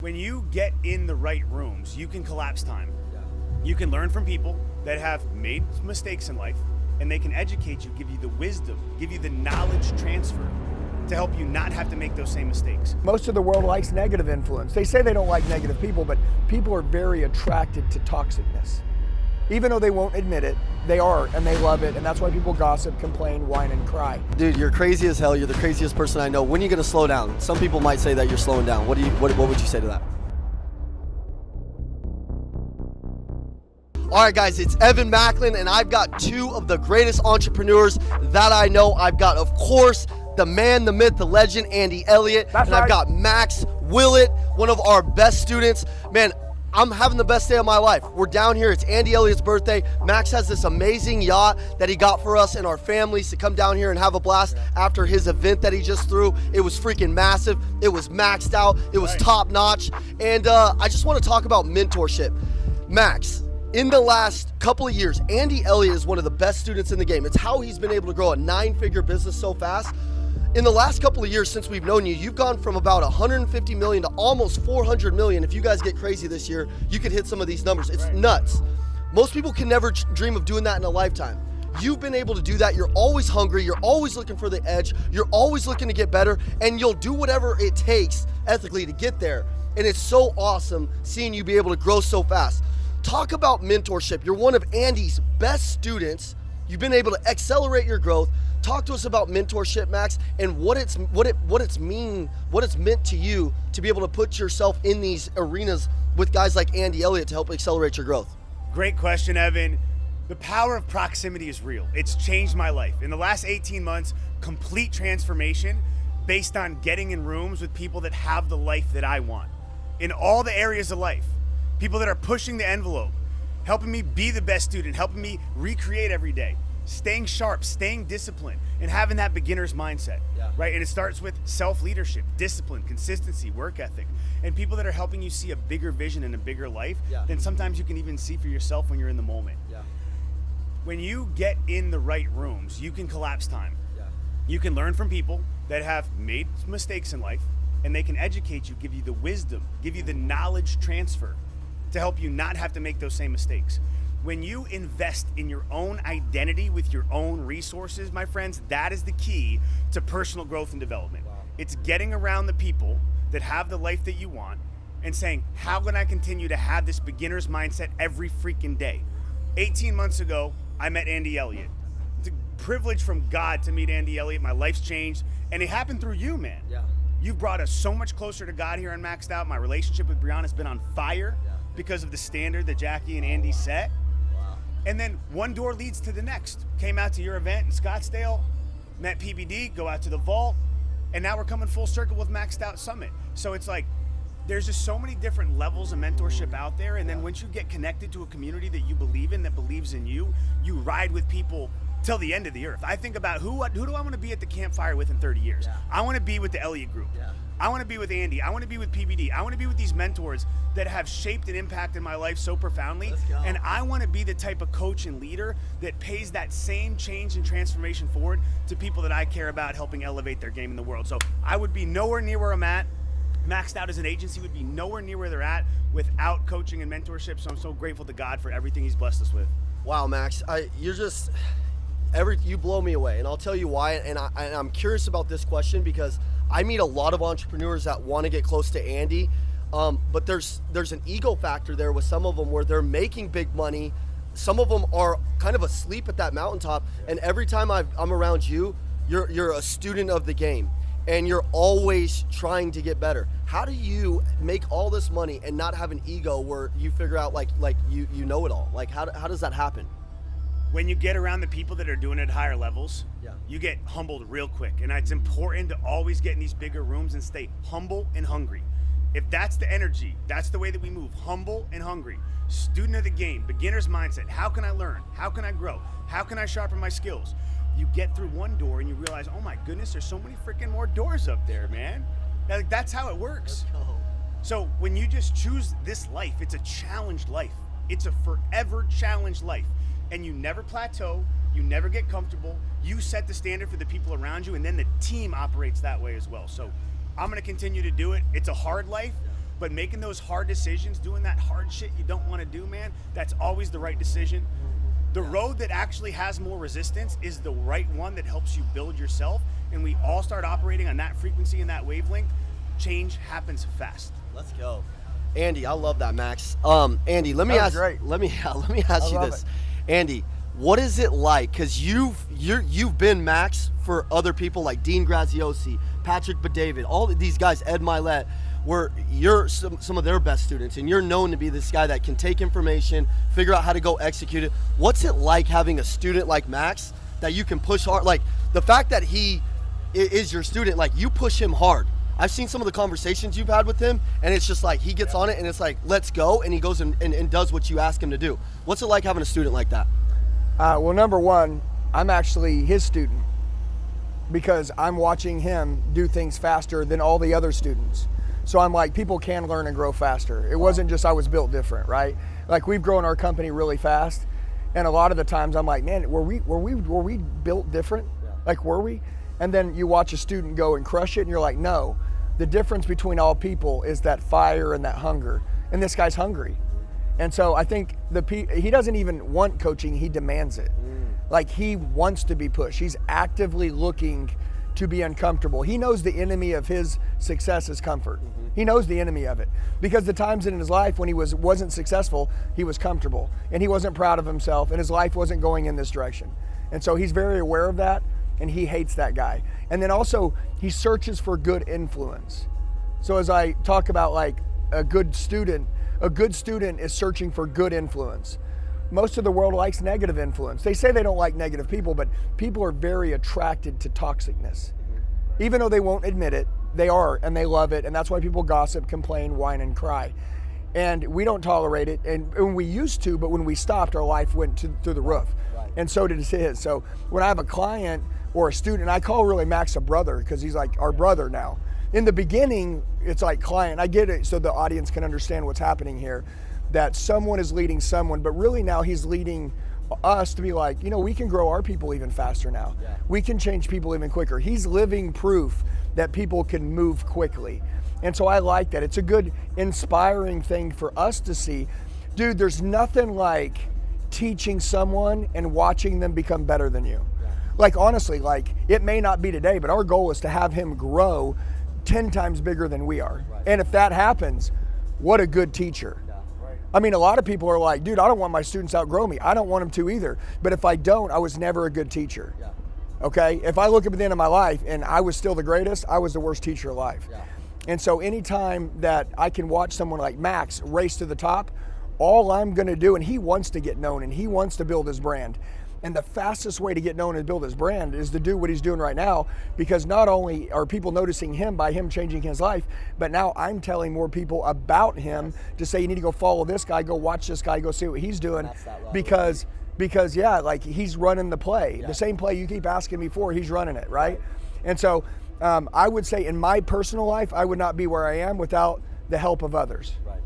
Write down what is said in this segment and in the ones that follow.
When you get in the right rooms, you can collapse time. You can learn from people that have made mistakes in life, and they can educate you, give you the wisdom, give you the knowledge transfer to help you not have to make those same mistakes. Most of the world likes negative influence. They say they don't like negative people, but people are very attracted to toxicness. Even though they won't admit it, they are, and they love it, and that's why people gossip, complain, whine, and cry. Dude, you're crazy as hell. You're the craziest person I know. When are you gonna slow down? Some people might say that you're slowing down. What would you say to that? All right, guys, it's Evan Macklin, and I've got two of the greatest entrepreneurs that I know. I've got, of course, the man, the myth, the legend, Andy Elliott. That's and right. I've got Max Willett, one of our best students. Man, I'm having the best day of my life. We're down here. It's Andy Elliott's birthday. Max has this amazing yacht that he got for us and our families to come down here and have a blast after his event that he just threw. It was freaking massive. It was maxed out. It was top notch. And I just want to talk about mentorship. Max, in the last couple of years, Andy Elliott is one of the best students in the game. It's how he's been able to grow a 9-figure business so fast. In the last couple of years since we've known you, you've gone from about 150 million to almost 400 million. If you guys get crazy this year, you could hit some of these numbers. It's nuts. Most people can never dream of doing that in a lifetime. You've been able to do that. You're always hungry. You're always looking for the edge. You're always looking to get better, and you'll do whatever it takes ethically to get there. And it's so awesome seeing you be able to grow so fast. Talk about mentorship. You're one of Andy's best students. You've been able to accelerate your growth. Talk to us about mentorship, Max, and what it's meant to you to be able to put yourself in these arenas with guys like Andy Elliott to help accelerate your growth. Great question, Evan. The power of proximity is real. It's changed my life. In the last 18 months, complete transformation based on getting in rooms with people that have the life that I want. In all the areas of life. People that are pushing the envelope, helping me be the best student, helping me recreate every day. Staying sharp, staying disciplined, and having that beginner's mindset, right? And it starts with self-leadership, discipline, consistency, work ethic, and people that are helping you see a bigger vision and a bigger life than sometimes you can even see for yourself when you're in the moment. When you get in the right rooms, you can collapse time. You can learn from people that have made mistakes in life, and they can educate you, give you the wisdom, give you the knowledge transfer to help you not have to make those same mistakes. When you invest in your own identity with your own resources, my friends, that is the key to personal growth and development. It's getting around the people that have the life that you want and saying, how can I continue to have this beginner's mindset every freaking day? 18 months ago, I met Andy Elliott. It's a privilege from God to meet Andy Elliott. My life's changed, and it happened through you, man. You've brought us so much closer to God here on Maxed Out. My relationship with Brianna's been on fire because of the standard that Jackie and Andy set. And then one door leads to the next. Came out to your event in Scottsdale, met PBD, go out to the vault, and now we're coming full circle with Maxed Out Summit. So it's like, there's just so many different levels of mentorship out there. And then once you get connected to a community that you believe in, that believes in you, you ride with people till the end of the earth. I think about who do I want to be at the campfire with in 30 years? I want to be with the Elliott Group. I want to be with Andy. I want to be with PBD. I want to be with these mentors that have shaped and impacted my life so profoundly. And I want to be the type of coach and leader that pays that same change and transformation forward to people that I care about helping elevate their game in the world. So I would be nowhere near where I'm at. Maxed Out as an agency would be nowhere near where they're at without coaching and mentorship. So I'm so grateful to God for everything he's blessed us with. Wow, Max, you blow me away, and I'll tell you why. And I'm curious about this question because I meet a lot of entrepreneurs that want to get close to Andy, but there's an ego factor there with some of them where they're making big money. Some of them are kind of asleep at that mountaintop, and every time I'm around you, you're a student of the game, and you're always trying to get better. How do you make all this money and not have an ego where you figure out like you know it all? Like how does that happen? When you get around the people that are doing it at higher levels, you get humbled real quick. And it's important to always get in these bigger rooms and stay humble and hungry. If that's the energy, that's the way that we move, humble and hungry. Student of the game, beginner's mindset. How can I learn? How can I grow? How can I sharpen my skills? You get through one door and you realize, oh my goodness, there's so many freaking more doors up there, man. That's how it works. So when you just choose this life, it's a challenged life. It's a forever challenged life. And you never plateau, you never get comfortable, you set the standard for the people around you, and then the team operates that way as well. So I'm gonna continue to do it. It's a hard life, But making those hard decisions, doing that hard shit you don't want to do, man, that's always the right decision. The road that actually has more resistance is the right one that helps you build yourself. And we all start operating on that frequency and that wavelength. Change happens fast. Let's go. Andy, I love that, Max. Andy, let me ask you this. Andy, what is it like? Because you've been Max for other people like Dean Graziosi, Patrick Bedavid, all of these guys, Ed Milet, where you're some of their best students, and you're known to be this guy that can take information, figure out how to go execute it. What's it like having a student like Max that you can push hard? Like the fact that he is your student, like you push him hard. I've seen some of the conversations you've had with him, and it's just like he gets on it and it's like, let's go, and he goes and does what you ask him to do. What's it like having a student like that? Well, number one, I'm actually his student because I'm watching him do things faster than all the other students. So I'm like, people can learn and grow faster. It wasn't just I was built different, right? Like we've grown our company really fast, and a lot of the times I'm like, man, were we built different? Yeah. Like were we? And then you watch a student go and crush it, and you're like, no. The difference between all people is that fire and that hunger, and this guy's hungry. And so I think he doesn't even want coaching, he demands it. Like he wants to be pushed. He's actively looking to be uncomfortable. He knows the enemy of his success is comfort. He knows the enemy of it because the times in his life when he wasn't successful, he was comfortable and he wasn't proud of himself and his life wasn't going in this direction. And so he's very aware of that, and he hates that guy. And then also he searches for good influence. So as I talk about like a good student is searching for good influence. Most of the world likes negative influence. They say they don't like negative people, but people are very attracted to toxicness. Even though they won't admit it, they are, and they love it, and that's why people gossip, complain, whine, and cry. And we don't tolerate it, and we used to, but when we stopped, our life went through the roof. Right. And so did his. So when I have a client or a student, I call really Max a brother because he's like our brother now. In the beginning, it's like client. I get it so the audience can understand what's happening here, that someone is leading someone, but really now he's leading us to be like, we can grow our people even faster now. Yeah. We can change people even quicker. He's living proof that people can move quickly. And so I like that. It's a good, inspiring thing for us to see. Dude, there's nothing like teaching someone and watching them become better than you. Yeah. Like honestly, like it may not be today, but our goal is to have him grow 10 times bigger than we are. Right. And if that happens, what a good teacher. Yeah. Right. I mean, a lot of people are like, dude, I don't want my students to outgrow me. I don't want them to either. But if I don't, I was never a good teacher. Yeah. Okay? If I look at the end of my life and I was still the greatest, I was the worst teacher alive. Yeah. And so anytime that I can watch someone like Max race to the top, all I'm gonna do, and he wants to get known and he wants to build his brand. And the fastest way to get known and build his brand is to do what he's doing right now, because not only are people noticing him by him changing his life, but now I'm telling more people about him to say, you need to go follow this guy, go watch this guy, go see what he's doing, because yeah, like he's running the play. Yeah. The same play you keep asking me for, he's running it, right? And so I would say in my personal life, I would not be where I am without the help of others. Right.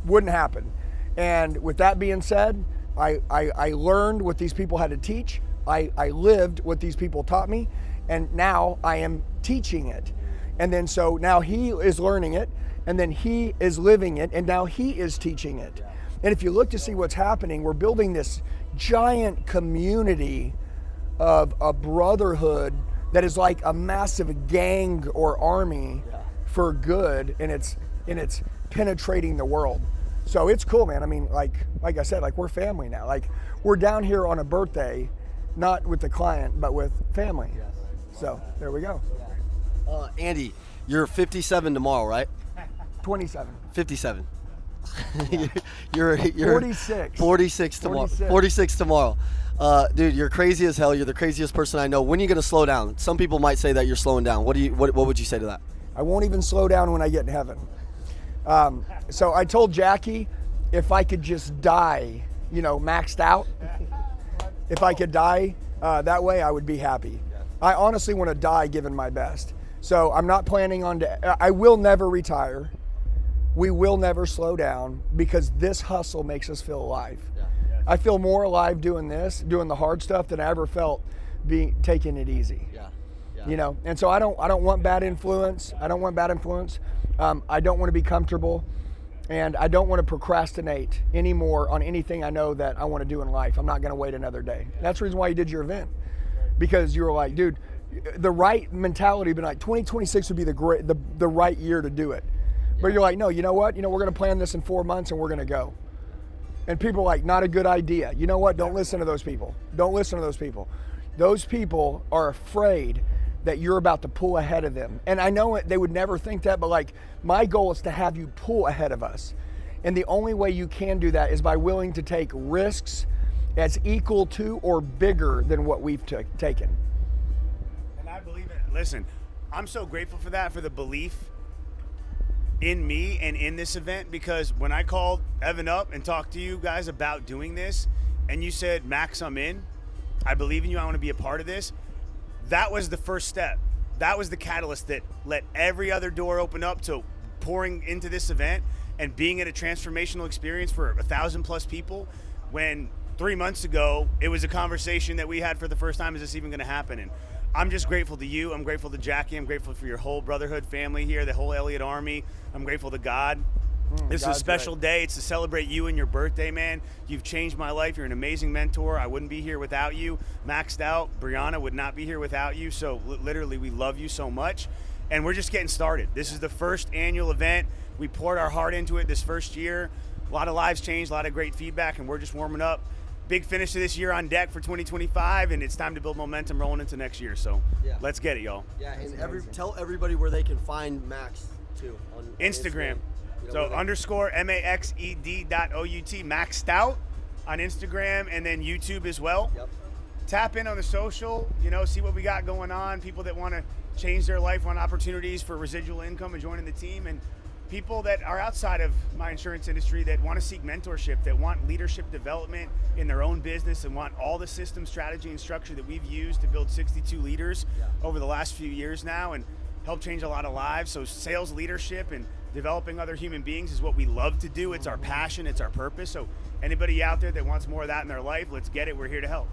Wouldn't happen. And with that being said, I learned what these people had to teach. I lived what these people taught me, and now I am teaching it. And then so now he is learning it, and then he is living it, and now he is teaching it. And if you look to see what's happening, we're building this giant community of a brotherhood that is like a massive gang or army for good, and it's penetrating the world. So it's cool, man. I mean, like I said, like we're family now. Like we're down here on a birthday, not with the client, but with family. Yes. So there we go. Andy, you're 57 tomorrow, right? 27. 57. Yeah. you're 46. 46 tomorrow. 46 tomorrow. Dude, you're crazy as hell. You're the craziest person I know. When are you gonna slow down? Some people might say that you're slowing down. What would you say to that? I won't even slow down when I get in heaven. So I told Jackie if I could just die, maxed out, if I could die that way, I would be happy. I honestly want to die giving my best. So I'm not planning on I will never retire. We will never slow down because this hustle makes us feel alive. Yeah. I feel more alive doing this, doing the hard stuff than I ever felt taking it easy. Yeah. You know, and so I don't want bad influence. I don't want bad influence. I don't want to be comfortable, and I don't want to procrastinate anymore on anything I know that I want to do in life. I'm not going to wait another day. That's the reason why you did your event, because you were like, dude, the right mentality would be like 2026 would be the right year to do it. But you're like, no, you know what? You know, we're going to plan this in 4 months and we're going to go. And people are like, not a good idea. You know what? Don't listen to those people. Don't listen to those people. Those people are afraid that you're about to pull ahead of them. And I know they would never think that, but like, my goal is to have you pull ahead of us. And the only way you can do that is by willing to take risks that's equal to or bigger than what we've taken. And I believe it. Listen, I'm so grateful for that, for the belief in me and in this event, because when I called Evan up and talked to you guys about doing this, and you said, Max, I'm in, I believe in you, I want to be a part of this, that was the first step. That was the catalyst that let every other door open up to pouring into this event and being at a transformational experience for 1,000+ people, when 3 months ago it was a conversation that we had for the first time, is this even going to happen? And I'm just grateful to you. I'm grateful to Jackie. I'm grateful for your whole brotherhood family here, the whole Elliott Army. I'm grateful to God. This is a special day. It's to celebrate you and your birthday, man. You've changed my life. You're an amazing mentor. I wouldn't be here without you. Maxed out. Brianna would not be here without you. So literally, we love you so much. And we're just getting started. This is the first annual event. We poured our heart into it this first year. A lot of lives changed, a lot of great feedback, and we're just warming up. Big finish to this year on deck for 2025, and it's time to build momentum rolling into next year. So let's get it, y'all. Yeah, and tell everybody where they can find Max too on Instagram. You know, so _ maxed.out, Maxed Out on Instagram, and then YouTube as well. Yep. Tap in on the social, you know, see what we got going on. People that want to change their life, want opportunities for residual income and joining the team, and people that are outside of my insurance industry that want to seek mentorship, that want leadership development in their own business, and want all the system, strategy, and structure that we've used to build 62 leaders over the last few years now and help change a lot of lives. So sales leadership and developing other human beings is what we love to do. It's our passion, it's our purpose. So anybody out there that wants more of that in their life, let's get it. We're here to help.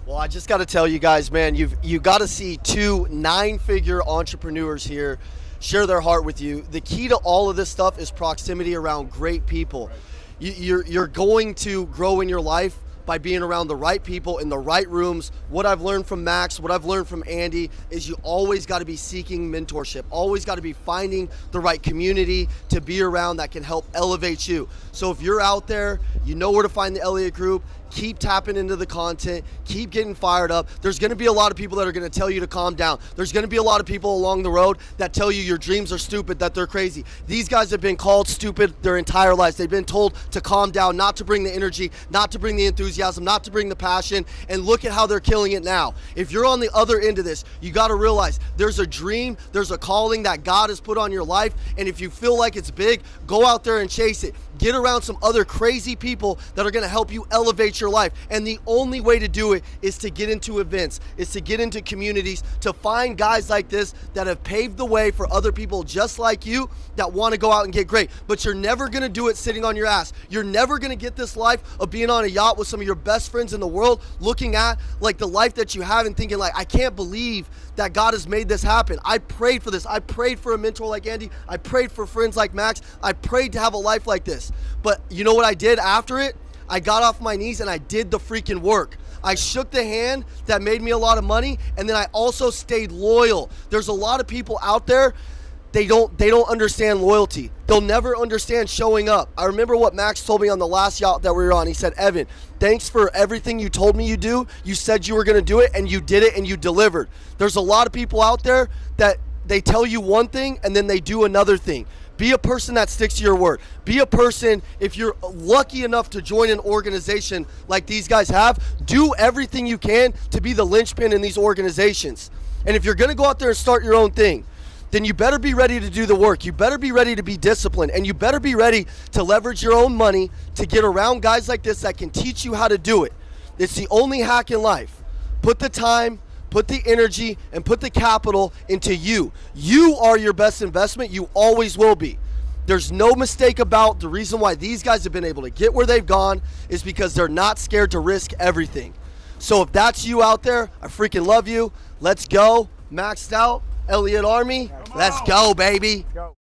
Well, I just got to tell you guys, man, you got to see 2 9-figure entrepreneurs here share their heart with you. The key to all of this stuff is proximity around great people. You're going to grow in your life by being around the right people in the right rooms. What I've learned from Max, what I've learned from Andy, is you always got to be seeking mentorship. Always got to be finding the right community to be around that can help elevate you. So if you're out there, you know where to find the Elliott Group. Keep tapping into the content, keep getting fired up. There's gonna be a lot of people that are gonna tell you to calm down. There's gonna be a lot of people along the road that tell you your dreams are stupid, that they're crazy. These guys have been called stupid their entire lives. They've been told to calm down, not to bring the energy, not to bring the enthusiasm, not to bring the passion, and look at how they're killing it now. If you're on the other end of this, you gotta realize there's a dream, there's a calling that God has put on your life, and if you feel like it's big, go out there and chase it. Get around some other crazy people that are gonna help you elevate your life. And the only way to do it is to get into events, is to get into communities, to find guys like this that have paved the way for other people just like you that wanna go out and get great. But you're never gonna do it sitting on your ass. You're never gonna get this life of being on a yacht with some of your best friends in the world, looking at like the life that you have and thinking like, I can't believe that God has made this happen. I prayed for this. I prayed for a mentor like Andy. I prayed for friends like Max. I prayed to have a life like this. But you know what I did after it? I got off my knees and I did the freaking work. I shook the hand that made me a lot of money, and then I also stayed loyal. There's a lot of people out there, they don't understand loyalty. They'll never understand showing up. I remember what Max told me on the last yacht that we were on. He said, Evan, thanks for everything you told me you do. You said you were gonna do it, and you did it, and you delivered. There's a lot of people out there that they tell you one thing and then they do another thing. Be a person that sticks to your word. Be a person, if you're lucky enough to join an organization like these guys have, do everything you can to be the linchpin in these organizations. And if you're gonna go out there and start your own thing, then you better be ready to do the work. You better be ready to be disciplined, and you better be ready to leverage your own money to get around guys like this that can teach you how to do it. It's the only hack in life. Put the time, put the energy, and put the capital into you. You are your best investment. You always will be. There's no mistake about the reason why these guys have been able to get where they've gone is because they're not scared to risk everything. So if that's you out there, I freaking love you. Let's go. maxed out, Elliott Army. Let's go, baby. Go.